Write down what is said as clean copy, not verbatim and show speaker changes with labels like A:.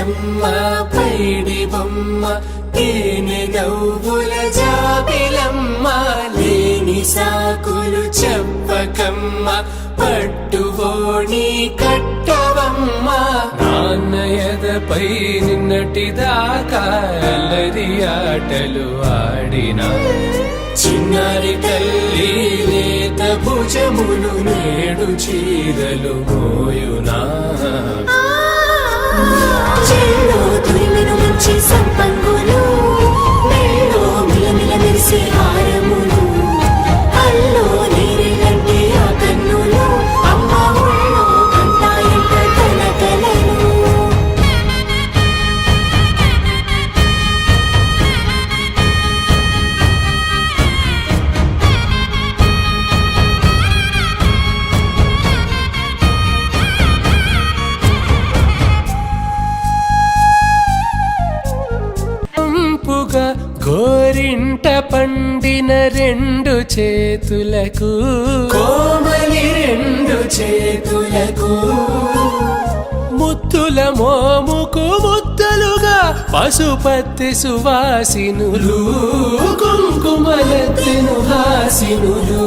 A: బుగ్గలమ్మ పైడి బొమ్మ తేనె నవ్వుల జాబిలమ్మ లేని సాకులు చెప్పకమ్మ పట్టువోణి కట్టవమ్మ నాన్నయదపై నిన్నటిదాకా అల్లరి ఆటలు ఆడినా చిన్నారి తల్లి లేత భుజములు నేడు చీరలు మోయునా
B: చెల్లో తురిమెను మంచి సంపంగులు మెల్లో మిలమిల మెరిసే హారములు అల్లో నీరెలంటే ఆ కన్నులు అమ్మ ఒళ్ళో కంటాయంట తన కలలు
A: గోరింట పండిన రెండు చేతులకు కోమలి రెండు చేతులకు ముత్తుల మోముకు ముద్దలుగా పశుపతి సువాసినులు కుంకుమలెత్తిను హాసినులు